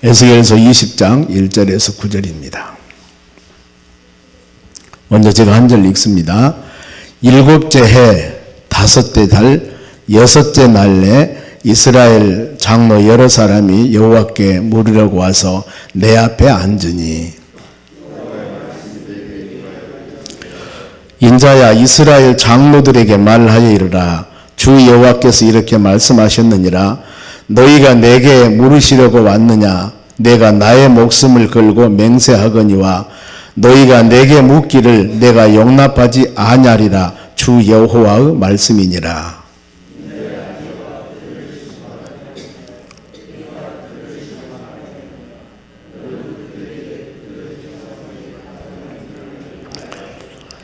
에스겔서 20장 1절에서 9절입니다. 먼저 제가 한 절 읽습니다. 일곱째 해, 다섯째 달, 여섯째 날에 이스라엘 장로 여러 사람이 여호와께 물으려고 와서 내 앞에 앉으니, 인자야 이스라엘 장로들에게 말하여 이르라. 주 여호와께서 이렇게 말씀하셨느니라. 너희가 내게 물으시려고 왔느냐? 내가 나의 목숨을 걸고 맹세하거니와 너희가 내게 묻기를 내가 용납하지 아니하리라. 주 여호와의 말씀이니라.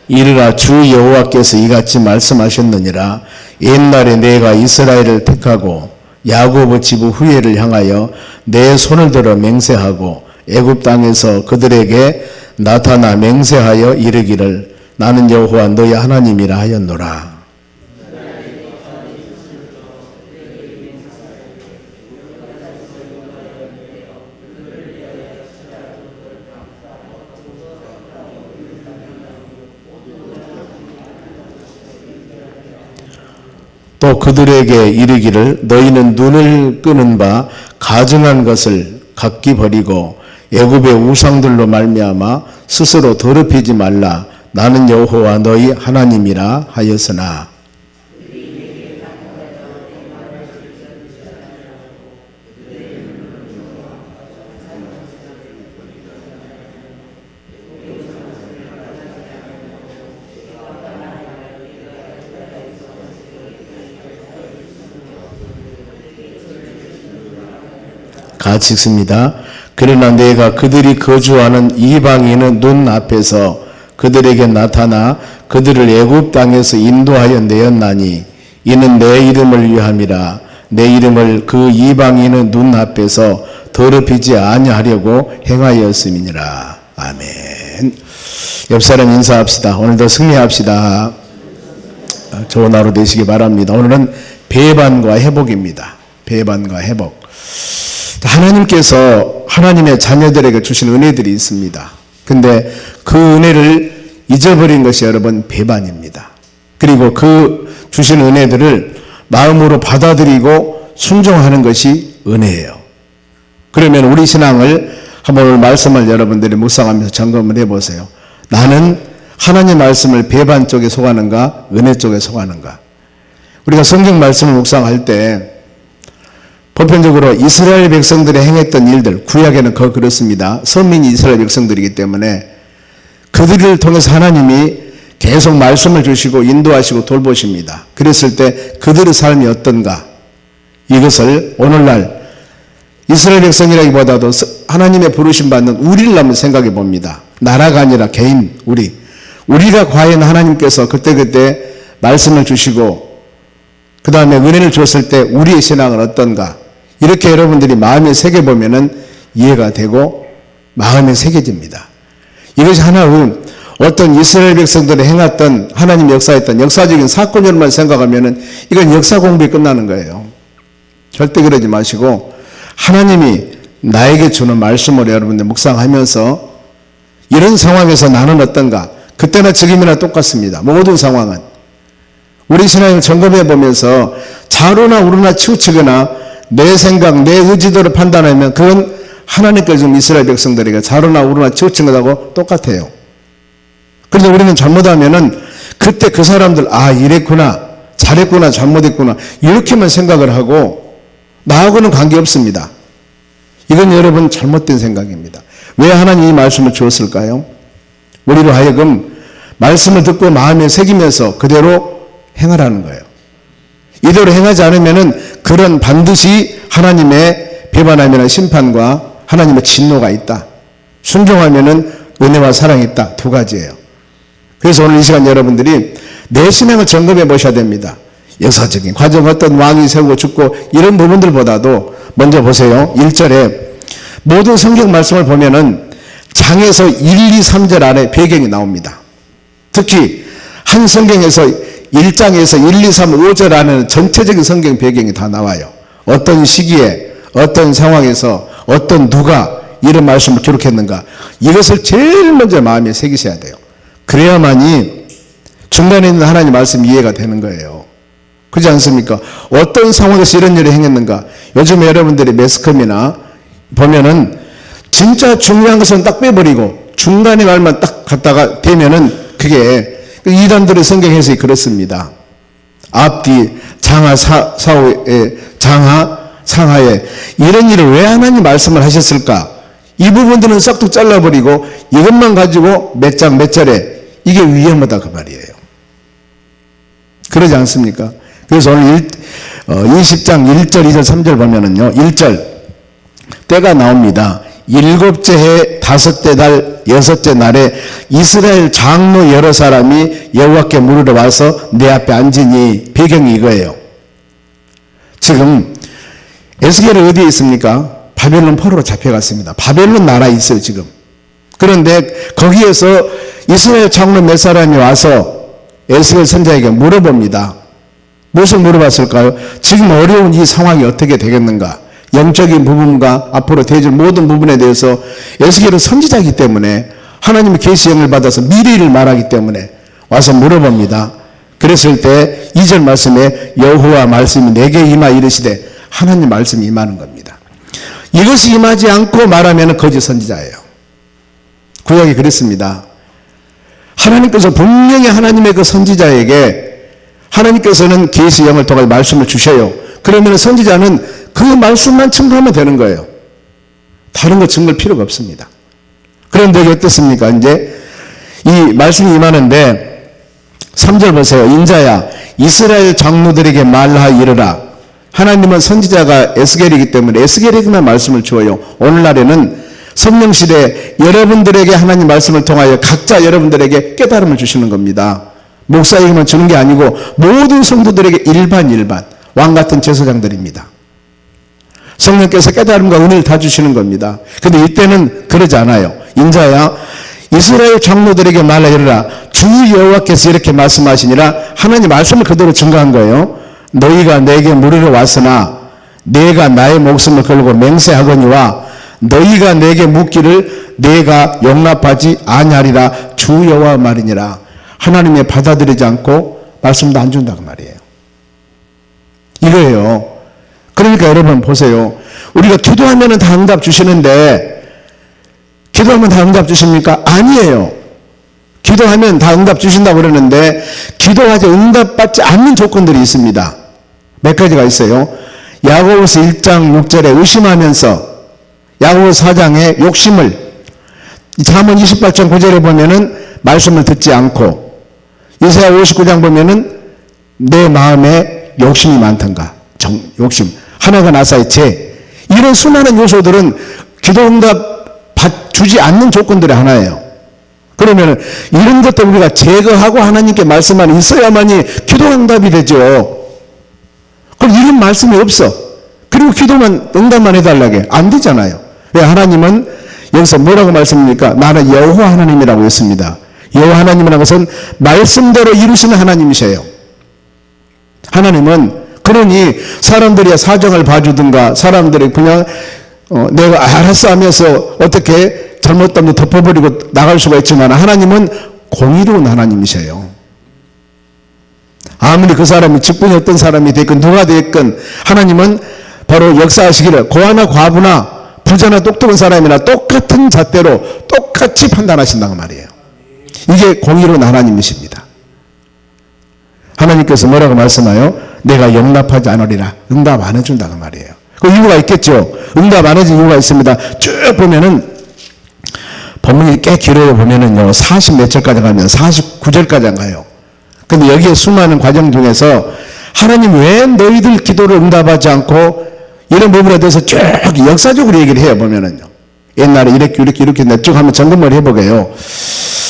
이르라. 주 여호와께서 이같이 말씀하셨느니라. 옛날에 내가 이스라엘을 택하고 야곱의 지부 후예를 향하여 내 손을 들어 맹세하고 애굽 땅에서 그들에게 나타나 맹세하여 이르기를 나는 여호와 너희 하나님이라 하였노라. 또 그들에게 이르기를 너희는 눈을 끄는 바 가증한 것을 각기 버리고 애굽의 우상들로 말미암아 스스로 더럽히지 말라. 나는 여호와 너희 하나님이라 하였으나, 같이 읽습니다. 그러나 내가 그들이 거주하는 이방인의 눈 앞에서 그들에게 나타나 그들을 애굽 땅에서 인도하여 내었나니 이는 내 이름을 위함이라. 내 이름을 그 이방인의 눈 앞에서 더럽히지 아니하려고 행하였음이니라. 아멘. 옆 사람 인사합시다. 오늘도 승리합시다. 좋은 하루 되시기 바랍니다. 오늘은 배반과 회복입니다. 배반과 회복. 하나님께서 하나님의 자녀들에게 주신 은혜들이 있습니다. 근데 그 은혜를 잊어버린 것이 여러분 배반입니다. 그리고 그 주신 은혜들을 마음으로 받아들이고 순종하는 것이 은혜예요. 그러면 우리 신앙을 한번 오늘 말씀을 여러분들이 묵상하면서 점검을 해보세요. 나는 하나님 말씀을 배반 쪽에 속하는가 은혜 쪽에 속하는가. 우리가 성경 말씀을 묵상할 때 보편적으로 이스라엘 백성들이 행했던 일들, 구약에는 그렇습니다. 선민이 이스라엘 백성들이기 때문에 그들을 통해서 하나님이 계속 말씀을 주시고 인도하시고 돌보십니다. 그랬을 때 그들의 삶이 어떤가? 이것을 오늘날 이스라엘 백성이라기보다도 하나님의 부르심 받는 우리를 한번 생각해 봅니다. 나라가 아니라 개인, 우리가 과연 하나님께서 그때그때 말씀을 주시고 그 다음에 은혜를 줬을 때 우리의 신앙은 어떤가? 이렇게 여러분들이 마음에 새겨보면은 이해가 되고 마음에 새겨집니다. 이것이 하나의 어떤 이스라엘 백성들이 행했던 하나님 역사했던 역사적인 사건으로만 생각하면은 이건 역사 공부에 끝나는 거예요. 절대 그러지 마시고 하나님이 나에게 주는 말씀으로 여러분들 묵상하면서 이런 상황에서 나는 어떤가? 그때나 지금이나 똑같습니다. 모든 상황은. 우리 신앙을 점검해 보면서 좌로나 우로나 치우치거나 내 생각, 내 의지대로 판단하면 그건 하나님께서 좀 이스라엘 백성들에게 좌로나 우로나 치우친 것하고 똑같아요. 그런데 우리는 잘못하면은 그때 그 사람들 이랬구나, 잘했구나, 잘못했구나 이렇게만 생각을 하고 나하고는 관계없습니다. 이건 여러분 잘못된 생각입니다. 왜 하나님이 이 말씀을 주었을까요? 우리로 하여금 말씀을 듣고 마음에 새기면서 그대로 행하라는 거예요. 이대로 행하지 않으면은 그런 반드시 하나님의 배반함이나 심판과 하나님의 진노가 있다. 순종하면은 은혜와 사랑이 있다. 두 가지예요. 그래서 오늘 이 시간 여러분들이 내 신앙을 점검해 보셔야 됩니다. 역사적인 과정 어떤 왕이 세우고 죽고 이런 부분들보다도 먼저 보세요. 1절에 모든 성경 말씀을 보면은 장에서 1, 2, 3절 안에 배경이 나옵니다. 특히 한 성경에서 1장에서 1, 2, 3, 5절 안에는 전체적인 성경 배경이 다 나와요. 어떤 시기에 어떤 상황에서 어떤 누가 이런 말씀을 기록했는가, 이것을 제일 먼저 마음에 새기셔야 돼요. 그래야만이 중간에 있는 하나님 말씀 이해가 되는 거예요. 그렇지 않습니까? 어떤 상황에서 이런 일을 행했는가. 요즘 여러분들이 매스컴이나 보면은 진짜 중요한 것은 딱 빼버리고 중간의 말만 딱 갖다가 대면은 그게 이단들의 성경 해석이 그렇습니다. 앞뒤 장하 사후에 장하 상하에 이런 일을 왜 하나님 말씀을 하셨을까? 이 부분들은 싹둑 잘라버리고 이것만 가지고 몇 장 몇 절에 이게 위험하다 그 말이에요. 그러지 않습니까? 그래서 오늘 20장 1절 2절 3절 보면은요, 1절 때가 나옵니다. 7째 해 5째 달 6째 날에 이스라엘 장로 여러 사람이 여호와께 물으러 와서 내 앞에 앉으니, 배경이 이거예요. 지금 에스겔은 어디에 있습니까? 바벨론 포로로 잡혀갔습니다. 바벨론 나라에 있어요 지금. 그런데 거기에서 이스라엘 장로 몇 사람이 와서 에스겔 선지자에게 물어봅니다. 무엇을 물어봤을까요? 지금 어려운 이 상황이 어떻게 되겠는가? 영적인 부분과 앞으로 되어질 모든 부분에 대해서 에스겔은 선지자이기 때문에 하나님의 계시형을 받아서 미래를 말하기 때문에 와서 물어봅니다. 그랬을 때 2절 말씀에 여호와 말씀이 내게 임하 이르시되, 하나님 말씀이 임하는 겁니다. 이것이 임하지 않고 말하면 거짓 선지자예요. 구약이 그랬습니다. 하나님께서 분명히 하나님의 그 선지자에게 하나님께서는 계시형을 통해 말씀을 주셔요. 그러면 선지자는 그 말씀만 증거하면 되는 거예요. 다른 거 증거할 필요가 없습니다. 그런데 이게 어떻습니까? 이제 이 말씀이 임하는데 3절 보세요. 인자야 이스라엘 장로들에게 말하여 이르라. 하나님은 선지자가 에스겔이기 때문에 에스겔에게만 말씀을 주어요. 오늘날에는 성령시대 여러분들에게 하나님 말씀을 통하여 각자 여러분들에게 깨달음을 주시는 겁니다. 목사에게만 주는 게 아니고 모든 성도들에게 일반 왕같은 제사장들입니다. 성령께서 깨달음과 은혜를 다 주시는 겁니다. 그런데 이때는 그러지 않아요. 인자야 이스라엘 장로들에게 말하여 이르라. 주 여호와께서 이렇게 말씀하시니라. 하나님 말씀을 그대로 증거한 거예요. 너희가 내게 물으러 왔으나 내가 나의 목숨을 걸고 맹세하거니와 너희가 내게 묻기를 내가 용납하지 아니하리라. 주 여호와 말이니라. 하나님이 받아들이지 않고 말씀도 안 준다고 말이에요. 이거예요. 그러니까 여러분 보세요. 우리가 기도하면 다 응답 주시는데 기도하면 다 응답 주십니까? 아니에요. 기도하면 다 응답 주신다고 그러는데 기도하지 응답받지 않는 조건들이 있습니다. 몇 가지가 있어요. 야고보서 1장 6절에 의심하면서 야고보서 4장에 욕심을, 잠언 28장 9절에 보면은 말씀을 듣지 않고, 이사야 59장 보면은 내 마음에 욕심이 많던가, 욕심 하나가 나사의 죄, 이런 수많은 요소들은 기도 응답 주지 않는 조건들의 하나예요. 그러면 이런 것들 우리가 제거하고 하나님께 말씀만 있어야만이 기도 응답이 되죠. 그럼 이런 말씀이 없어. 그리고 기도만 응답만 해달라게 안 되잖아요. 왜? 하나님은 여기서 뭐라고 말씀합니까? 나는 여호와 하나님이라고 했습니다. 여호와 하나님이라는 것은 말씀대로 이루시는 하나님이세요. 하나님은 그러니 사람들이 사정을 봐주든가 사람들이 그냥 내가 알았어 하면서 어떻게 잘못하면 덮어버리고 나갈 수가 있지만 하나님은 공의로운 하나님이세요. 아무리 그 사람이 직분이 어떤 사람이 됐건 누가 됐건 하나님은 바로 역사하시기를 고아나 과부나 부자나 똑똑한 사람이나 똑같은 잣대로 똑같이 판단하신다고 말이에요. 이게 공의로운 하나님이십니다. 하나님께서 뭐라고 말씀하여? 내가 용납하지 않으리라. 응답 안 해준다고 말이에요. 그 이유가 있겠죠. 응답 안 해준 이유가 있습니다. 쭉 보면은 본문이 꽤 길어요. 보면은요 40 몇 절까지 가면 49절까지 가요. 근데 여기에 수많은 과정 중에서 하나님 왜 너희들 기도를 응답하지 않고 이런 부분에 대해서 쭉 역사적으로 얘기를 해요. 보면은요 옛날에 이렇게 쭉 한번 점검을 해보게요.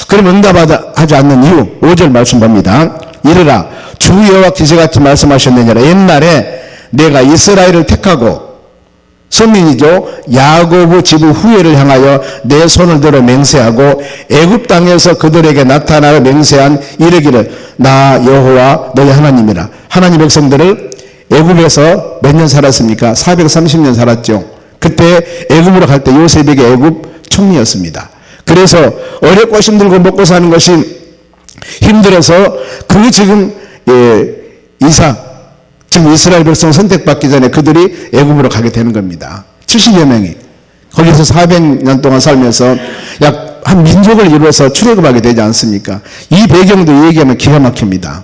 그럼 응답하지 않는 이유 5절 말씀 봅니다. 이르라 주 여호와께서 같이 말씀하셨느니라. 옛날에 내가 이스라엘을 택하고 선민이죠. 야고보 지부 후예를 향하여 내 손을 들어 맹세하고 애굽 땅에서 그들에게 나타나어 맹세한 이르기를 나 여호와 너희 하나님이라. 하나님 백성들을 애굽에서 몇 년 살았습니까? 430년 살았죠. 그때 애굽으로 갈 때 요셉에게 애굽 총리였습니다. 그래서 어렵고 힘들고 먹고 사는 것이 힘들어서 그 지금 지금 이스라엘 백성 선택받기 전에 그들이 애굽으로 가게 되는 겁니다. 70여 명이 거기서 400년 동안 살면서 약 한 민족을 이루어서 출애굽하게 되지 않습니까? 이 배경도 얘기하면 기가 막힙니다.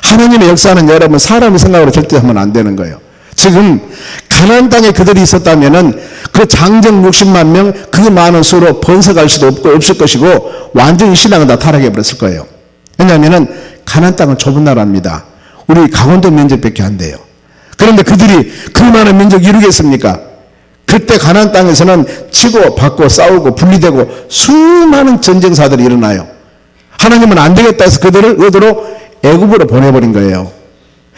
하나님의 역사는 여러분 사람의 생각으로 절대 하면 안 되는 거예요. 지금 가나안 땅에 그들이 있었다면은 그 장정 60만 명 그 많은 수로 번성할 수도 없을 것이고 완전히 신앙은 다 타락해 버렸을 거예요. 왜냐하면은 가나안 땅은 좁은 나라입니다. 우리 강원도 면적밖에 안 돼요. 그런데 그들이 그 많은 민족 이루겠습니까? 그때 가나안 땅에서는 치고 받고 싸우고 분리되고 수많은 전쟁사들이 일어나요. 하나님은 안 되겠다 해서 그들을 의도로 애굽으로 보내버린 거예요.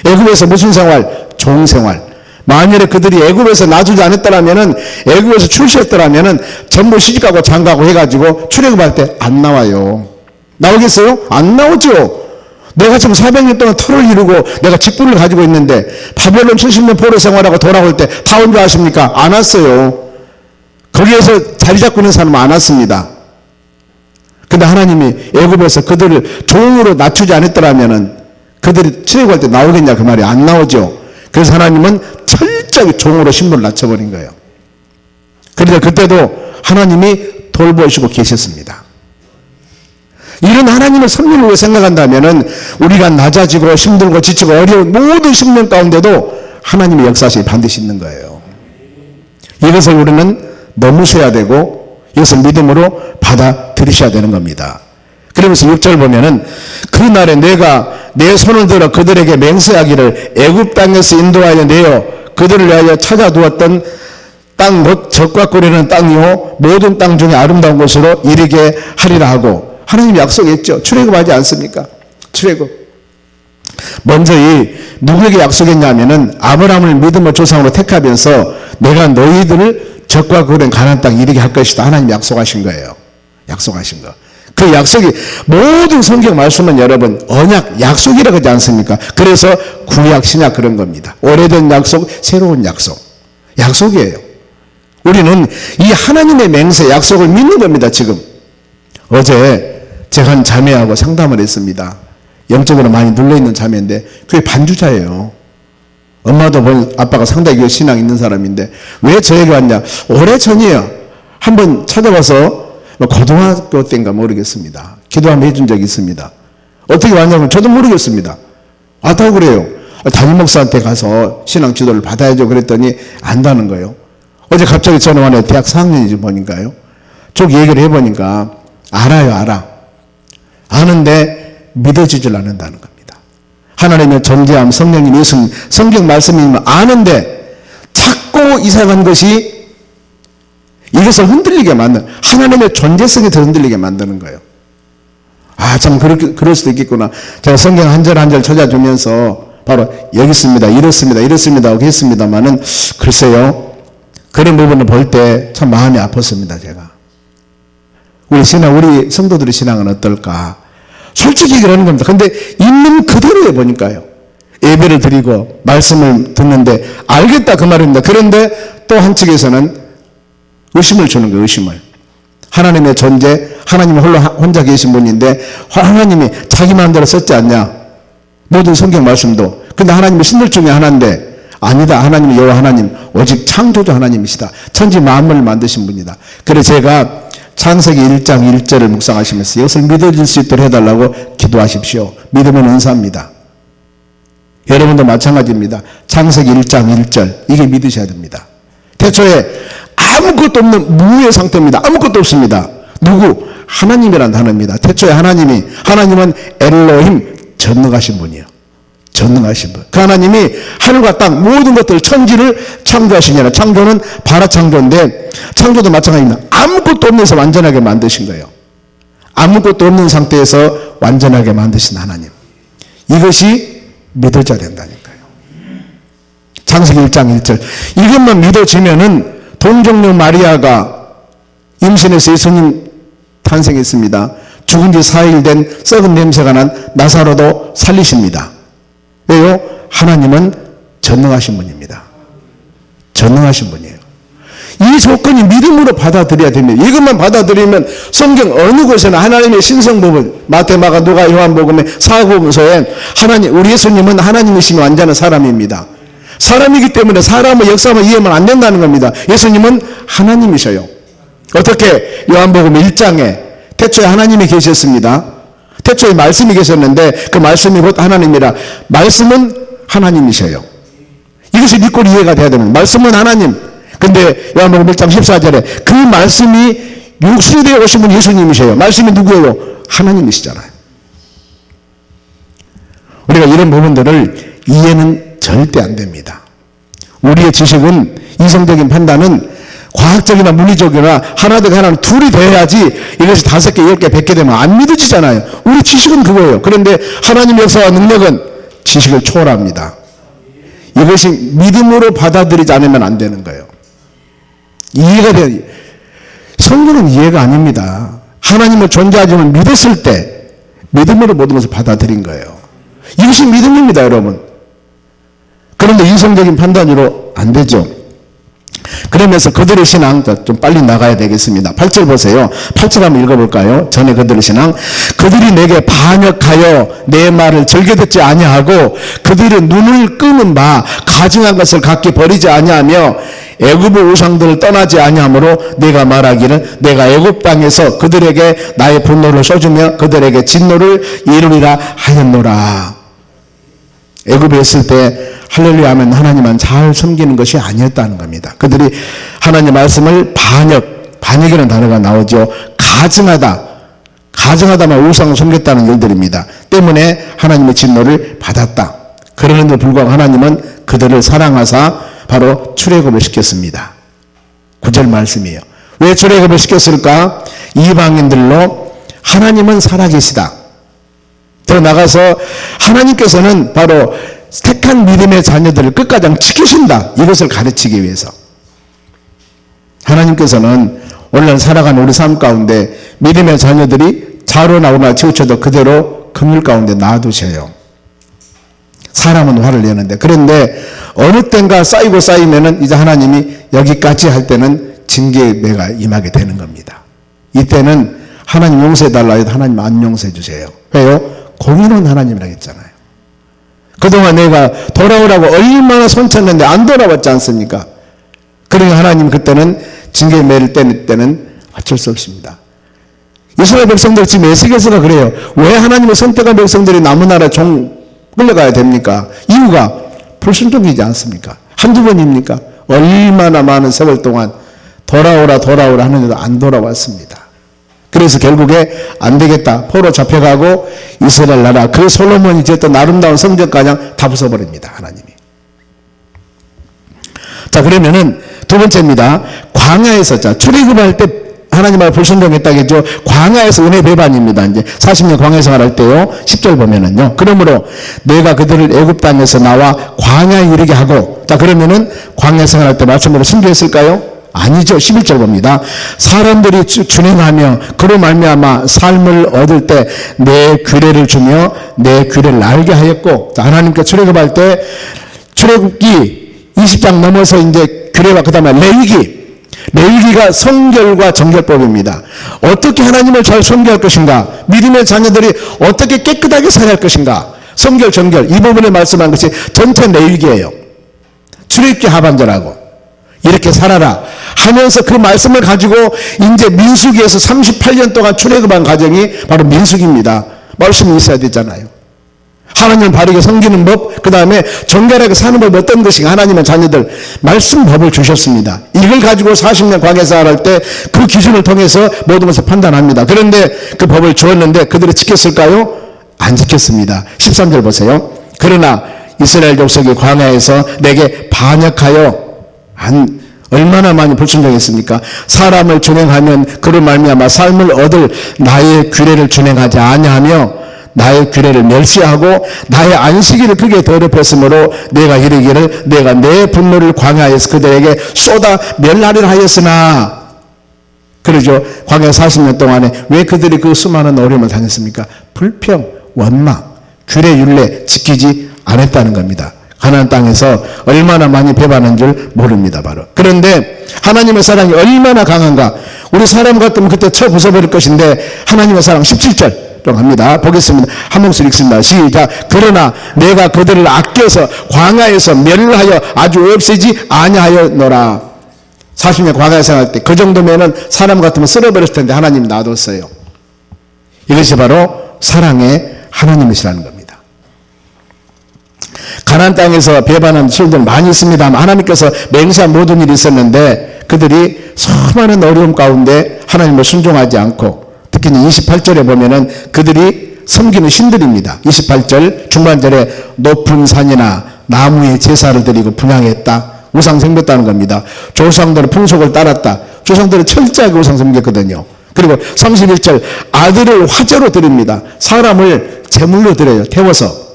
애굽에서 무슨 생활? 종생활. 만일에 그들이 애굽에서 놔주지 않았더라면은, 애굽에서 출시했더라면은 전부 시집가고 장가고 해가지고 출애굽할 때 안 나와요. 나오겠어요? 안 나오죠. 내가 지금 400년 동안 터를 이루고 내가 직분을 가지고 있는데 바벨론 70년 포로 생활하고 돌아올 때 다 온 줄 아십니까? 안 왔어요. 거기에서 자리 잡고 있는 사람은 안 왔습니다. 근데 하나님이 애굽에서 그들을 종으로 낮추지 않았더라면은 그들이 출애굽할 때 나오겠냐 그 말이 안 나오죠. 그래서 하나님은 철저히 종으로 신분을 낮춰버린 거예요. 그런데 그때도 하나님이 돌보시고 계셨습니다. 이런 하나님의 섭리를 생각한다면은 우리가 낮아지고 힘들고 지치고 어려운 모든 숙명 가운데도 하나님의 역사심이 반드시 있는 거예요. 이것을 우리는 넘으셔야 되고 이것을 믿음으로 받아들이셔야 되는 겁니다. 그러면서 6절 보면은 그날에 내가 내 손을 들어 그들에게 맹세하기를 애굽 땅에서 인도하여 내어 그들을 위하여 찾아두었던 땅 곧 적과 꿀이는 땅이요 모든 땅 중에 아름다운 곳으로 이르게 하리라 하고 하나님이 약속했죠. 출애굽하지 않습니까? 출애굽. 먼저 누구에게 약속했냐면은 아브라함을 믿음의 조상으로 택하면서 내가 너희들을 적과 꿀은 가나안 땅 이르게 할 것이다. 하나님이 약속하신 거예요. 약속하신 거. 그 약속이 모든 성경 말씀은 여러분 언약 약속이라고 하지 않습니까? 그래서 구약 신약 그런 겁니다. 오래된 약속, 새로운 약속. 약속이에요. 우리는 이 하나님의 맹세 약속을 믿는 겁니다. 지금 어제 제가 한 자매하고 상담을 했습니다. 영적으로 많이 눌려있는 자매인데 그게 반주자예요. 엄마도 본 아빠가 상당히 교회 신앙 있는 사람인데 왜 저에게 왔냐? 오래전이에요. 한번 찾아와서 고등학교 때인가 모르겠습니다. 기도 한번 해준 적이 있습니다. 어떻게 왔냐면 저도 모르겠습니다. 왔다고 그래요. 담임 목사한테 가서 신앙 지도를 받아야죠. 그랬더니 안다는 거예요. 어제 갑자기 전화 와서 대학 4학년이지 보니까요. 쭉 얘기를 해보니까 알아요. 알아. 아는데 믿어지질 않는다는 겁니다. 하나님의 존재함, 성령님, 예수님, 성경 말씀이면 아는데 자꾸 이상한 것이 이것을 흔들리게 만드는, 하나님의 존재성이 더 흔들리게 만드는 거예요. 아, 참 그럴 수도 있겠구나. 제가 성경 한 절 한 절 찾아주면서 바로 여기 있습니다, 이렇습니다, 이렇습니다 하고 했습니다만은 글쎄요, 그런 부분을 볼 때 참 마음이 아팠습니다. 제가 우리 성도들의 신앙은 어떨까? 솔직히 그러는 겁니다. 근데 있는 그대로 해보니까요. 예배를 드리고 말씀을 듣는데 알겠다 그 말입니다. 그런데 또 한측에서는 의심을 주는 거예요. 의심을. 하나님의 존재, 하나님이 홀로 혼자 계신 분인데 하나님이 자기 마음대로 썼지 않냐? 모든 성경 말씀도. 근데 하나님이 신들 중에 하나인데 아니다. 하나님이 여호와 하나님, 오직 창조주 하나님이시다. 천지 만물을 만드신 분이다. 그래서 제가 창세기 1장 1절을 묵상하시면서 이것을 믿어질 수 있도록 해달라고 기도하십시오. 믿음은 은사입니다. 여러분도 마찬가지입니다. 창세기 1장 1절 이게 믿으셔야 됩니다. 태초에 아무것도 없는 무의 상태입니다. 아무것도 없습니다. 누구? 하나님이란 단어입니다. 태초에 하나님은 엘로힘, 전능하신 분이에요. 전능하신 분. 그 하나님이 하늘과 땅 모든 것들 천지를 창조하시냐라. 창조는 발화창조인데 창조도 마찬가지입니다. 아무것도 없는 데서 완전하게 만드신 거예요. 아무것도 없는 상태에서 완전하게 만드신 하나님. 이것이 믿어져야 된다니까요. 창세기 1장 1절. 이것만 믿어지면은 동정녀 마리아가 임신해서 예수님 탄생했습니다. 죽은 지 4일 된 썩은 냄새가 난 나사로도 살리십니다. 왜요? 하나님은 전능하신 분입니다. 전능하신 분이에요. 이 조건이 믿음으로 받아들여야 됩니다. 이것만 받아들이면 성경 어느 곳에나 하나님의 신성법을 마태, 마가, 누가, 요한복음의 사복음서에 하나님, 우리 예수님은 하나님이시며 완전한 사람입니다. 사람이기 때문에 사람의 역사만 이해하면 안 된다는 겁니다. 예수님은 하나님이셔요. 어떻게? 요한복음 1장에 태초에 하나님이 계셨습니다. 태초에 말씀이 계셨는데 그 말씀이 곧 하나님이라. 말씀은 하나님이셔요. 이것이 믿고 이해가 돼야 됩니다. 말씀은 하나님. 근데 요한복음 1장 14절에 그 말씀이 육신이 되어 오신 분 예수님이셔요. 말씀이 누구예요? 하나님이시잖아요. 우리가 이런 부분들을 이해는 절대 안 됩니다. 우리의 지식은, 이성적인 판단은 과학적이나 물리적이나 하나 더 하나는 둘이 돼야지 이것이 5개, 10개, 100개 되면 안 믿어지잖아요. 우리 지식은 그거예요. 그런데 하나님의 역사와 능력은 지식을 초월합니다. 이것이 믿음으로 받아들이지 않으면 안 되는 거예요. 이해가 돼요. 성경은 이해가 아닙니다. 하나님을 존재하지만 믿었을 때 믿음으로 모든 것을 받아들인 거예요. 이것이 믿음입니다, 여러분. 그런데 이성적인 판단으로 안 되죠. 그러면서 그들의 신앙, 좀 빨리 나가야 되겠습니다. 8절 보세요. 8절 한번 읽어볼까요? 전에 그들의 신앙. 그들이 내게 반역하여 내 말을 절개 듣지 아니하고 그들의 눈을 끄는 바 가증한 것을 각기 버리지 아니하며 애굽의 우상들을 떠나지 아니하므로 내가 말하기를 내가 애굽 땅에서 그들에게 나의 분노를 쏟으며 그들에게 진노를 이루리라 하였노라. 애굽에 있을 때 할렐루야 하면 하나님만 잘 섬기는 것이 아니었다는 겁니다. 그들이 하나님 말씀을 반역이라는 단어가 나오죠. 가증하다만 우상을 섬겼다는 일들입니다. 때문에 하나님의 진노를 받았다. 그러는데 불구하고 하나님은 그들을 사랑하사 바로 출애굽을 시켰습니다. 9절 말씀이에요. 왜 출애굽을 시켰을까? 이방인들로 하나님은 살아계시다. 더 나가서 하나님께서는 바로 택한 믿음의 자녀들을 끝까지 지키신다. 이것을 가르치기 위해서. 하나님께서는 오늘 살아가는 우리 삶 가운데 믿음의 자녀들이 자로나 우나 치우쳐도 그대로 긍휼 가운데 놔두셔요. 사람은 화를 내는데. 그런데 어느 땐가 쌓이면은 이제 하나님이 여기까지 할 때는 징계의 매가 임하게 되는 겁니다. 이때는 하나님 용서해달라 해도 하나님 안 용서해 주세요. 왜요? 공의로운 하나님이라고 했잖아요. 그동안 내가 돌아오라고 얼마나 손쳤는데 안 돌아왔지 않습니까? 그러니까 하나님 그때는 징계의 매를 때릴 때는 어쩔 수 없습니다. 이스라엘 백성들 지금 에스겔서가 그래요. 왜 하나님의 선택한 백성들이 남은 나라에 끌려가야 됩니까? 이유가 불순종이지 않습니까? 한두 번입니까? 얼마나 많은 세월 동안 돌아오라 하는데도 안 돌아왔습니다. 그래서 결국에 안 되겠다. 포로 잡혀가고 이스라엘 나라 그 솔로몬이 지었던 아름다운 성전가장 다 부숴버립니다. 하나님이. 자, 그러면은 두 번째입니다. 광야에서 출애굽할 때 하나님을 불순종했다겠죠. 광야에서 은혜 배반입니다. 이제 40년 광야 생활할 때요. 10절 보면은요. 그러므로 내가 그들을 애굽 땅에서 나와 광야에 이르게 하고, 자, 그러면은 광야 생활할 때 말씀으로 순교했을까요? 아니죠. 11절 봅니다. 사람들이 준행하며 그로 말미암아 삶을 얻을 때 내 규례를 주며 내 규례를 알게 하였고, 자, 하나님께 출애굽할 때 출애굽기 20장 넘어서 이제 규례와 그 다음에 레위기가 성결과 정결법입니다. 어떻게 하나님을 잘 섬겨할 것인가, 믿음의 자녀들이 어떻게 깨끗하게 살아야 할 것인가, 성결, 정결, 이 부분에 말씀한 것이 전체 레위기예요. 출애굽기 하반절하고 이렇게 살아라 하면서 그 말씀을 가지고 이제 민수기에서 38년 동안 출애굽한 과정이 바로 민수기입니다. 말씀이 있어야 되잖아요. 하나님을 바르게 섬기는 법, 그 다음에 정결하게 사는 법이 어떤 것인가, 하나님의 자녀들 말씀 법을 주셨습니다. 이걸 가지고 40년 광야 생활할 때 그 기준을 통해서 모든 것을 판단합니다. 그런데 그 법을 주었는데 그들이 지켰을까요? 안 지켰습니다. 13절 보세요. 그러나 이스라엘 족속이 광야에서 내게 반역하여 얼마나 많이 불순종했습니까? 사람을 준행하면 그로 말미암아 삶을 얻을 나의 규례를 준행하지 아니하며 나의 규례를 멸시하고 나의 안식일을 크게 더럽혔으므로 내가 이르기를 내가 내 분노를 광야에서 그들에게 쏟아 멸하리라 하였으나, 그러죠. 광야 40년 동안에 왜 그들이 그 수많은 어려움을 당했습니까? 불평, 원망, 규례, 율례 지키지 않았다는 겁니다. 가나안 땅에서 얼마나 많이 배반한 줄 모릅니다. 바로. 그런데 하나님의 사랑이 얼마나 강한가. 우리 사람 같으면 그때 쳐 부숴버릴 것인데 하나님의 사랑 17절 좀 합니다. 보겠습니다. 한 목소리 읽습니다. 시작. 그러나 내가 그들을 아껴서 광야에서 멸하여 아주 없애지 아니하였노라. 40년 광야 생활 때 그 정도면은 사람 같으면 쓸어버렸을 텐데 하나님 놔뒀어요. 이것이 바로 사랑의 하나님이시라는 겁니다. 가나안 땅에서 배반한 신들 많이 있습니다만 하나님께서 맹세한 모든 일이 있었는데 그들이 수많은 어려움 가운데 하나님을 순종하지 않고 특히 28절에 보면은 그들이 섬기는 신들입니다. 28절 중반절에 높은 산이나 나무에 제사를 드리고 분향했다. 우상 섬겼다는 겁니다. 조상들의 풍속을 따랐다. 조상들은 철저하게 우상 섬겼거든요. 그리고 31절 아들을 화제로 드립니다. 사람을 제물로 드려요. 태워서.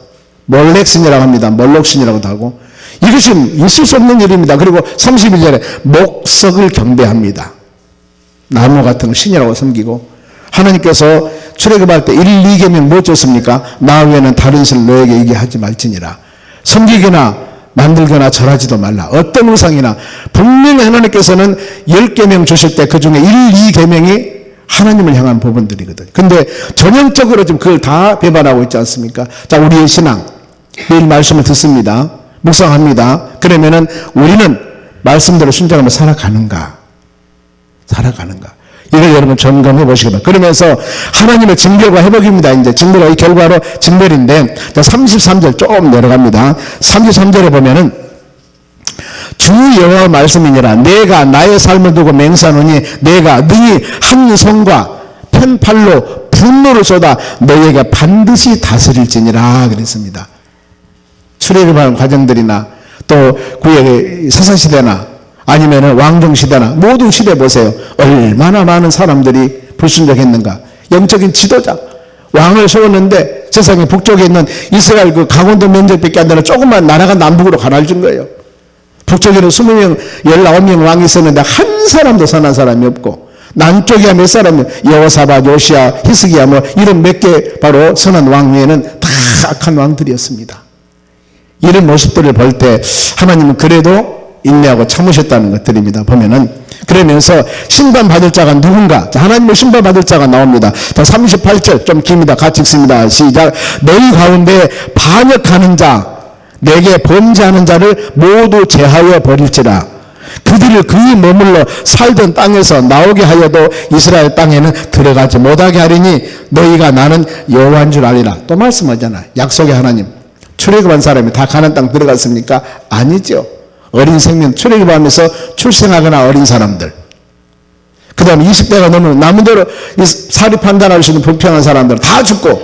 몰렉신이라고 합니다. 몰록신이라고도 하고. 이것이 있을 수 없는 일입니다. 그리고 32절에 목석을 경배합니다. 나무 같은 거 신이라고 섬기고 하나님께서 출애굽할 때 1, 2계명 뭐 줬습니까? 나 외에는 다른 신을 너에게 이게 하지 말지니라. 섬기거나 만들거나 절하지도 말라. 어떤 우상이나 분명히 하나님께서는 10계명 주실 때 그 중에 1, 2계명이 하나님을 향한 부분들이거든요. 근데 전형적으로 지금 그걸 다 배반하고 있지 않습니까? 자, 우리의 신앙. 매일 말씀을 듣습니다. 묵상합니다. 그러면은 우리는 말씀대로 순종하며 살아가는가? 이걸 여러분 점검해 보시기 바랍니다. 그러면서 하나님의 징벌과 회복입니다. 이제 징벌과 이 결과로 징벌인데, 자, 33절 조금 내려갑니다. 33절에 보면은 주 여호와 말씀이니라. 내가 나의 삶을 두고 맹세하노니 내가 능히 한 손과 편팔로 분노를 쏟아 너희에게 반드시 다스릴지니라 그랬습니다. 출애굽하는 과정들이나 또 구약의 사사시대나 아니면 왕정시대나 모든 시대 보세요. 얼마나 많은 사람들이 불순종했는가. 영적인 지도자 왕을 세웠는데 세상의 북쪽에 있는 이스라엘 그 강원도 면적밖에 안 되는 조그만 나라가 남북으로 가라앉은 거예요. 북쪽에는 20명, 19명 왕이 있었는데 한 사람도 선한 사람이 없고 남쪽이야 몇 사람이 여호사밧, 요시야, 히스기야 뭐 이런 몇 개 바로 선한 왕 외에는 다 악한 왕들이었습니다. 이런 모습들을 볼 때 하나님은 그래도 인내하고 참으셨다는 것들입니다. 보면은 그러면서 심판받을 자가 누군가? 자, 하나님의 심판받을 자가 나옵니다. 자, 38절 좀 깁니다. 같이 읽습니다. 시작. 너희 가운데 반역하는 자 내게 범죄하는 자를 모두 제하여 버릴지라. 그들을 그의 머물러 살던 땅에서 나오게 하여도 이스라엘 땅에는 들어가지 못하게 하리니 너희가 나는 여호와인 줄 알리라. 또 말씀하잖아. 약속의 하나님. 출애굽한 사람이 다 가나안 땅 들어갔습니까? 아니죠. 어린 생명 출애굽하면서 출생하거나 어린 사람들. 그 다음에 20대가 넘으면 남대로 사리 판단할 수 있는 불평한 사람들 다 죽고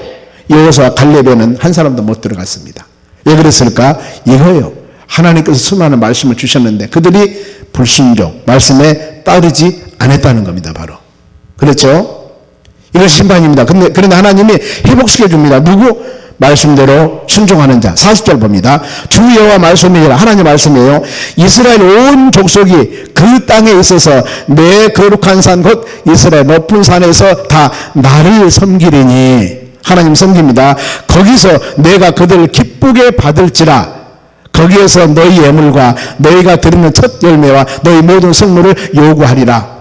여호수아 갈렙에는 한 사람도 못 들어갔습니다. 왜 그랬을까? 이거요. 하나님께서 수많은 말씀을 주셨는데 그들이 불순종, 말씀에 따르지 않았다는 겁니다. 바로. 그렇죠? 이것이 심판입니다. 그런데 하나님이 회복시켜 줍니다. 누구? 말씀대로 순종하는 자. 40절 봅니다. 주 여호와 말씀이라. 하나님 말씀이에요. 이스라엘 온 족속이 그 땅에 있어서 내 거룩한 산 곧 이스라엘 높은 산에서 다 나를 섬기리니. 하나님 섬깁니다. 거기서 내가 그들을 기쁘게 받을지라. 거기에서 너희 예물과 너희가 드리는 첫 열매와 너희 모든 성물을 요구하리라.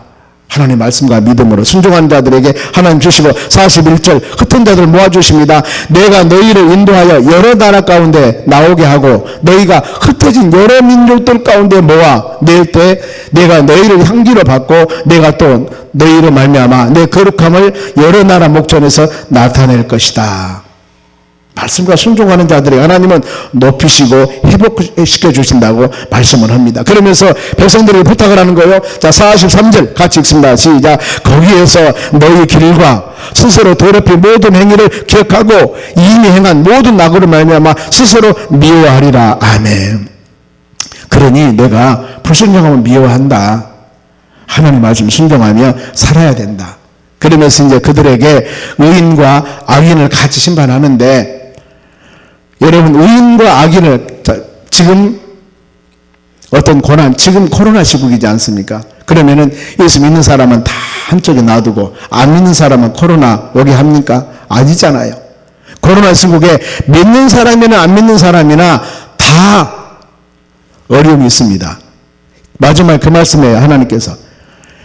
하나님 말씀과 믿음으로 순종하는 자들에게 하나님 주시고 41절 흩은 자들 모아주십니다. 내가 너희를 인도하여 여러 나라 가운데 나오게 하고 너희가 흩어진 여러 민족들 가운데 모아 낼 때 내가 너희를 향기로 받고 내가 또 너희로 말미암아 내 거룩함을 여러 나라 목전에서 나타낼 것이다. 말씀과 순종하는 자들이 하나님은 높이시고 회복시켜 주신다고 말씀을 합니다. 그러면서 백성들에게 부탁을 하는 거예요. 자, 43절 같이 읽습니다. 시작. 거기에서 너희 길과 스스로 더럽힌 모든 행위를 기억하고 이미 행한 모든 낙으로 말미암아 스스로 미워하리라. 아멘. 그러니 내가 불순종하면 미워한다. 하나님 말씀 순종하며 살아야 된다. 그러면서 이제 그들에게 의인과 악인을 같이 심판하는데 여러분 의인과 악인을 지금 어떤 고난 지금 코로나 시국이지 않습니까? 그러면은 예수 믿는 사람은 다 한쪽에 놔두고 안 믿는 사람은 코로나 오게 합니까? 아니잖아요. 코로나 시국에 믿는 사람이나 안 믿는 사람이나 다 다 어려움이 있습니다. 마지막에 그 말씀이에요. 하나님께서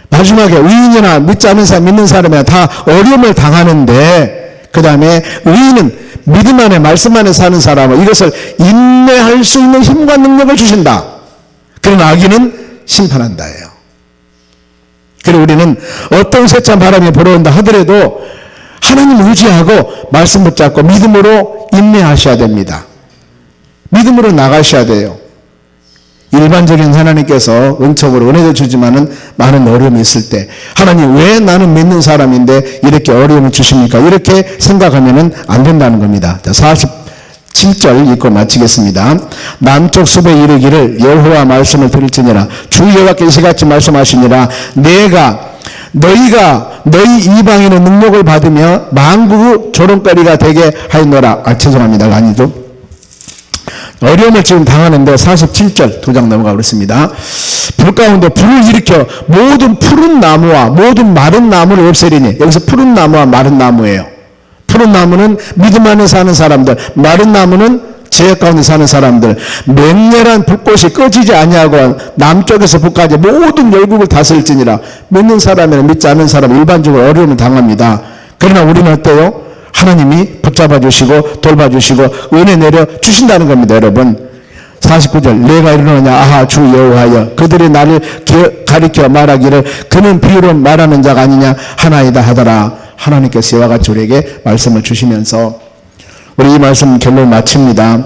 마지막에 의인이나 믿지 않는 사람, 믿는 사람이나 다 어려움을 당하는데 그 다음에 의인은 믿음 안에 말씀 안에 사는 사람은 이것을 인내할 수 있는 힘과 능력을 주신다. 그러나 악인은 심판한다예요. 그리고 우리는 어떤 세찬 바람이 불어온다 하더라도 하나님 의지하고 말씀 붙잡고 믿음으로 인내하셔야 됩니다. 믿음으로 나가셔야 돼요. 일반적인 하나님께서 은총으로 은혜도 주지만은 많은 어려움이 있을 때 하나님 왜 나는 믿는 사람인데 이렇게 어려움을 주십니까? 이렇게 생각하면은 안 된다는 겁니다. 자, 47절 읽고 마치겠습니다. 남쪽 숲에 이르기를 여호와 말씀을 들을지니라 주 여호와께서 이같이 말씀하시니라 너희가 너희 이방인의 능력을 받으며 만국 조롱거리가 되게 하였노라. 죄송합니다. 아니죠. 어려움을 지금 당하는데 47절 두 장 넘어가 그렇습니다. 불 가운데 불을 일으켜 모든 푸른 나무와 모든 마른 나무를 없애리니 여기서 푸른 나무와 마른 나무예요. 푸른 나무는 믿음 안에 사는 사람들, 마른 나무는 죄악 가운데 사는 사람들. 맹렬한 불꽃이 꺼지지 아니하고 남쪽에서 북까지 모든 열국을 다스릴지니라. 믿는 사람이나 믿지 않는 사람 일반적으로 어려움을 당합니다. 그러나 우리는 어때요? 하나님이 붙잡아 주시고 돌봐주시고 은혜 내려 주신다는 겁니다. 여러분 49절 내가 이르노냐 아하 주 여호와여 그들이 나를 가리켜 말하기를 그는 비유로 말하는 자가 아니냐 하나이다 하더라. 하나님께서 이와 같이 우리에게 말씀을 주시면서 우리 이 말씀 결론 마칩니다.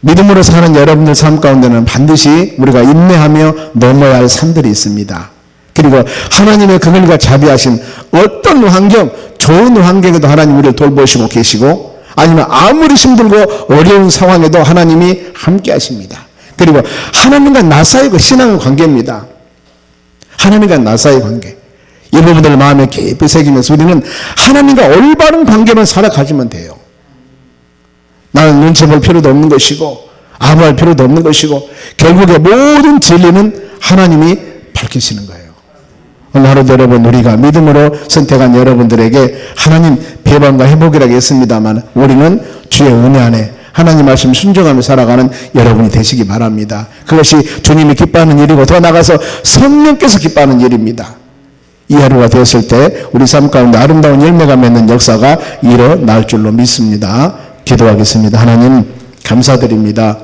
믿음으로 사는 여러분들 삶 가운데는 반드시 우리가 인내하며 넘어야 할 산들이 있습니다. 그리고 하나님의 그늘과 자비하신 어떤 환경, 좋은 환경에도 하나님 우리를 돌보시고 계시고 아니면 아무리 힘들고 어려운 상황에도 하나님이 함께 하십니다. 그리고 하나님과 나 사이의 그 신앙의 관계입니다. 하나님과 나 사이의 관계. 이 부분들을 마음에 깊이 새기면서 우리는 하나님과 올바른 관계만 살아가지면 돼요. 나는 눈치 볼 필요도 없는 것이고 아무할 필요도 없는 것이고 결국에 모든 진리는 하나님이 밝히시는 거예요. 오늘 하루도 여러분 우리가 믿음으로 선택한 여러분들에게 하나님 배반과 회복이라고 했습니다만 우리는 주의 은혜 안에 하나님 말씀 순종하며 살아가는 여러분이 되시기 바랍니다. 그것이 주님이 기뻐하는 일이고 더 나아가서 성령께서 기뻐하는 일입니다. 이 하루가 되었을 때 우리 삶 가운데 아름다운 열매가 맺는 역사가 일어날 줄로 믿습니다. 기도하겠습니다. 하나님 감사드립니다.